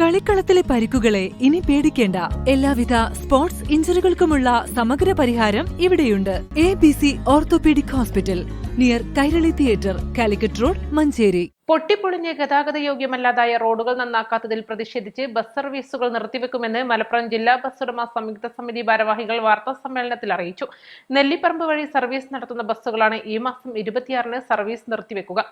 കളിക്കളത്തിലെ പരിക്കുകളെ ഇനി പേടിക്കേണ്ട. എല്ലാവിധ സ്പോർട്സ് ഇഞ്ചുറികൾക്കുമുള്ള സമഗ്ര പരിഹാരം ഇവിടെയുണ്ട്. ABC orthopaedic hospital, near Kairali theatre, Calicut road, Manjeri. പൊട്ടിപ്പൊളിഞ്ഞ് ഗതാഗത യോഗ്യമല്ലാതായ റോഡുകൾ നന്നാക്കാത്തതിൽ പ്രതിഷേധിച്ച് ബസ് സർവീസുകൾ നിർത്തിവെക്കുമെന്ന് മലപ്പുറം ജില്ലാ ബസ് ഉടമ സംയുക്ത സമിതി ഭാരവാഹികൾ വാർത്താ സമ്മേളനത്തിൽ അറിയിച്ചു. നെല്ലിപ്പറമ്പ് വഴി സർവീസ് നടത്തുന്ന ബസ്സുകളാണ് ഈ മാസം 26-ന് സർവീസ് നിർത്തിവെക്കുക.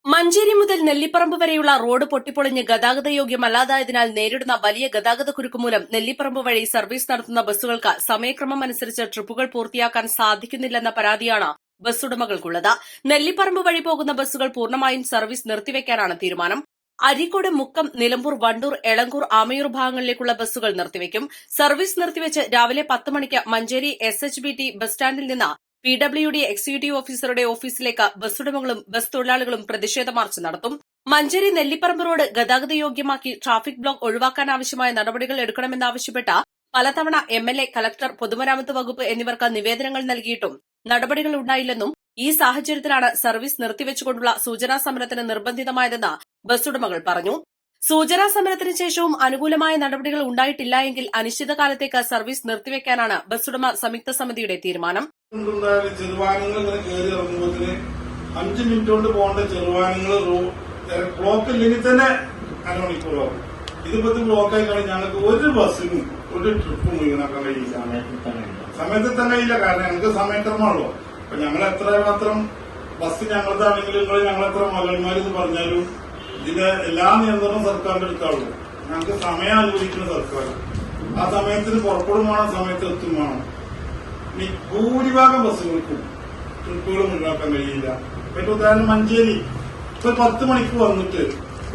മഞ്ചേരി മുതൽ നെല്ലിപ്പറമ്പ് വരെയുള്ള റോഡ് പൊട്ടിപ്പൊളിഞ്ഞ് ഗതാഗത യോഗ്യമല്ലാതായതിനാൽ നേരിടുന്ന വലിയ ഗതാഗത കുരുക്ക് മൂലം നെല്ലിപ്പറമ്പ് വഴി സർവീസ് നടത്തുന്ന ബസ്സുകൾക്ക് സമയക്രമം അനുസരിച്ച് ട്രിപ്പുകൾ പൂർത്തിയാക്കാൻ സാധിക്കുന്നില്ലെന്ന പരാതിയാണ് ബസ് ഉടമകൾക്കുള്ളത്. നെല്ലിപ്പറമ്പ് വഴി പോകുന്ന ബസ്സുകൾ പൂർണ്ണമായും സർവീസ് നിർത്തിവെക്കാനാണ് തീരുമാനം. അരീക്കോട്, മുക്കം, നിലമ്പൂർ, വണ്ടൂർ, എളങ്കൂർ, ആമയൂർ ഭാഗങ്ങളിലേക്കുള്ള ബസ്സുകൾ നിർത്തിവെക്കും. സർവീസ് നിർത്തിവെച്ച് രാവിലെ 10 മണിക്ക് മഞ്ചേരി SHBT ബസ് സ്റ്റാൻഡിൽ നിന്ന് PWD എക്സിക്യൂട്ടീവ് ഓഫീസറുടെ ഓഫീസിലേക്ക് ബസ് ഉടമകളും ബസ് തൊഴിലാളികളും പ്രതിഷേധ മാർച്ച് നടത്തും. മഞ്ചേരി നെല്ലിപ്പറമ്പ് റോഡ് ഗതാഗത യോഗ്യമാക്കി ട്രാഫിക് ബ്ലോക്ക് ഒഴിവാക്കാനാവശ്യമായ നടപടികൾ എടുക്കണമെന്നാവശ്യപ്പെട്ട പലതവണ MLA, കലക്ടർ, പൊതുമരാമത്ത് വകുപ്പ് എന്നിവർക്ക് നിവേദനങ്ങൾ നൽകിയിട്ടും നടപടികൾ ഉണ്ടായില്ലെന്നും ഈ സാഹചര്യത്തിലാണ് സർവീസ് നിർത്തിവെച്ചുകൊണ്ടുള്ള സൂചനാ സമരത്തിന് നിർബന്ധിതമായതെന്ന് ബസ് ഉടമകൾ പറഞ്ഞു. സൂചനാ സമരത്തിന് ശേഷവും അനുകൂലമായ നടപടികൾ ഉണ്ടായിട്ടില്ല എങ്കിൽ അനിശ്ചിതകാലത്തേക്ക് സർവീസ് നിർത്തിവെക്കാനാണ് ബസ് ഉടമ സംയുക്ത സമിതിയുടെ തീരുമാനം. ചെറുവാഹനങ്ങൾ ഇങ്ങനെ കയറി ഇറങ്ങുമ്പോൾ 5 മിനിറ്റ് കൊണ്ട് പോകേണ്ട ചെറുവാഹനങ്ങൾ ബ്ലോക്ക് ഇല്ലെങ്കിൽ തന്നെ അരമണിക്കൂറാവും. ഇതിപ്പോ ബ്ലോക്കായി കഴിഞ്ഞാൽ ഞങ്ങൾക്ക് ഒരു ബസ്സിനും ഒരു ട്രിപ്പ് മുഴുവനാക്കാൻ കഴിയില്ല. സമയത്ത് തന്നെ ഇല്ല. കാരണം ഞങ്ങൾക്ക് സമയക്രമമാണല്ലോ. അപ്പൊ ഞങ്ങൾ എത്ര മാത്രം ബസ് ഞങ്ങളതാണെങ്കിലും ഞങ്ങൾ എത്ര മകന്മാരെന്ന് പറഞ്ഞാലും ഇതിന്റെ എല്ലാ നിയന്ത്രണവും സർക്കാരിന്റെ അടുത്താണല്ലോ. ഞങ്ങൾക്ക് സമയം അനുവദിക്കുന്ന സർക്കാർ. ആ സമയത്തിന് പുറപ്പെടും വേണം, സമയത്ത് എത്തും വേണം. ഇനി ഭൂരിഭാഗം ബസ്സുകൾക്കും ട്രിപ്പുകൾ മുഴുവാക്കാൻ കഴിയില്ല. ഏറ്റവും ഉദാഹരണം മഞ്ചേരി ഇപ്പൊ 10 മണിക്ക് വന്നിട്ട്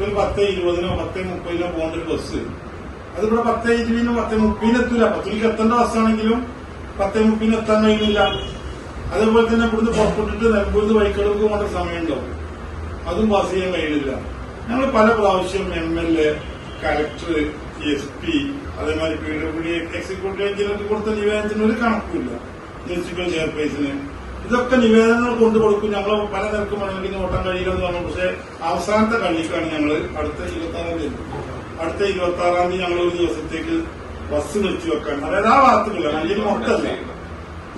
ഒരു 10:20-നോ 10:30-നോ പോകേണ്ട ഒരു ബസ് അതിവിടെ 10:20-നോ 10:30-നോ എത്തൂല. 10 മണിക്ക് എത്തേണ്ട ബസ്സാണെങ്കിലും 10:30-നോ എത്താൻ കഴിയുന്നില്ല. അതേപോലെ തന്നെ ഇവിടുന്ന് പുറപ്പെട്ടിട്ട് നെൽമ്പൂരിന്ന് വൈക്കടക്ക് പോകേണ്ട സമയമുണ്ടാവും. അതും പാസ് ചെയ്യാൻ കഴിയുന്നില്ല. ഞങ്ങൾ പല പ്രാവശ്യം MLA, കലക്ടർ, SP, അതേമാതിരി PWD എക്സിക്യൂട്ടീവ് എഞ്ചിനീയർക്ക് കൊടുത്ത നിവേദനത്തിന് ഒരു കണക്കുമില്ല. മുനിസിപ്പൽ ചെയർപേഴ്സിന് ഇതൊക്കെ നിവേദനങ്ങൾ കൊണ്ടുകൊടുക്കും. ഞങ്ങൾ പല നിരക്കും വേണമെങ്കിൽ ഓട്ടാൻ കഴിയില്ലെന്ന് പറഞ്ഞു. പക്ഷെ അവസാനത്തെ കള്ളിക്കാണ് ഞങ്ങൾ അടുത്ത 26-ാം തീയതി ഞങ്ങൾ ഒരു ദിവസത്തേക്ക് ബസ് നിർത്തിവെക്കാൻ, അതായത് ആ വാർത്തകളില്ല, മഞ്ചേരി മൊത്തമല്ല,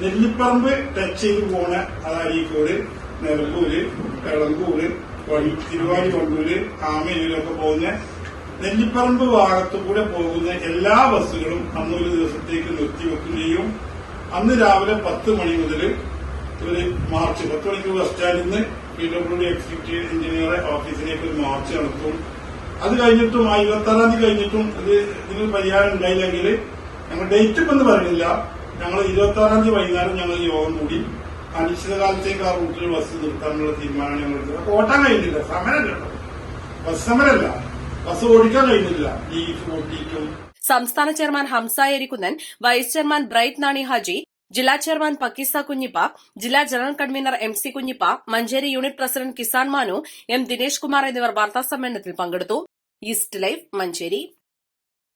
നെല്ലിപ്പറമ്പ് ടച്ച് ചെയ്ത് പോണ അരീക്കോട്, നിലമ്പൂര്, എളങ്കൂര്, തിരുവാലി, വണ്ടൂര്, ആമയൂരൊക്കെ പോകുന്ന നെല്ലിപ്പറമ്പ് ഭാഗത്തുകൂടെ പോകുന്ന എല്ലാ ബസ്സുകളും അന്നൊരു ദിവസത്തേക്ക് നിർത്തിവെക്കുകയും അന്ന് രാവിലെ 10 മണി മുതൽ ഒരു മാർച്ച് 10 മണിക്ക് ബസ് സ്റ്റാൻഡിൽ നിന്ന് PWD എക്സിക്യൂട്ടീവ് എഞ്ചിനീയറെ ഓഫീസിലേക്ക് ഒരു മാർച്ച് നടത്തും. അത് കഴിഞ്ഞിട്ടും 26-ാം തീയതി കഴിഞ്ഞിട്ടും ഇതിന് പരിഹാരം ഉണ്ടായില്ലെങ്കിൽ ഞങ്ങൾ ഡേറ്റ് ഇപ്പം പറയുന്നില്ല. ഞങ്ങൾ 26-ാം തീയതി വൈകുന്നേരം ഞങ്ങൾ യോഗം കൂടി അനിശ്ചിതകാലത്തേക്ക് ആ റൂട്ടിൽ ബസ് നിർത്താനുള്ള തീരുമാനമാണ് ഞങ്ങൾ എടുത്തത്. അപ്പോൾ ഓട്ടാൻ കഴിയുന്നില്ല. സമരം കേട്ടോ, ബസ് സമരമല്ല, ബസ് ഓടിക്കാൻ കഴിയുന്നില്ല. ഈ ഓട്ടിക്കും സംസ്ഥാന chairman Hamsa Erikkunnan, vice chairman Bright Nani Haji, ജില്ലാ ചെയർമാൻ പക്കീസ കുഞ്ഞിപ്പ, ജില്ലാ general convener MC Kunhippa, Manjeri unit president Kisan Manu, M Dinesh Kumar എന്നിവർ വാർത്താസമ്മേളനത്തിൽ പങ്കെടുത്തു. East live, Manjeri.